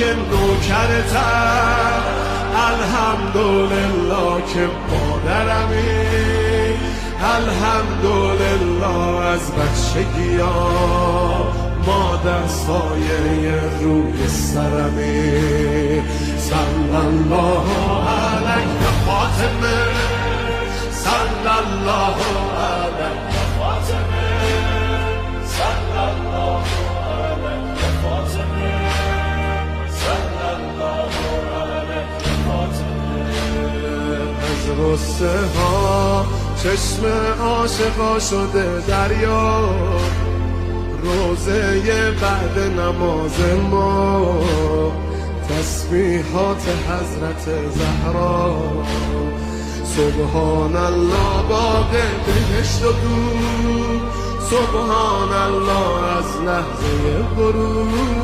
که نوکرتم، الحمدلله که مادرمی، الحمدلله از بچگی‌ها مادر سایه روی سرمی. صلی الله علیه فاطمه، صلی الله علیه فاطمه، صلی الله علیه فاطمه، صلی الله علیه فاطمه. از غصه ها چشم عاشقا شده دریا، روزه بعد نماز ما تسبیحات حضرت زهرا. سبحان الله باغ بهشت و دور، سبحان الله از لحظه غروب،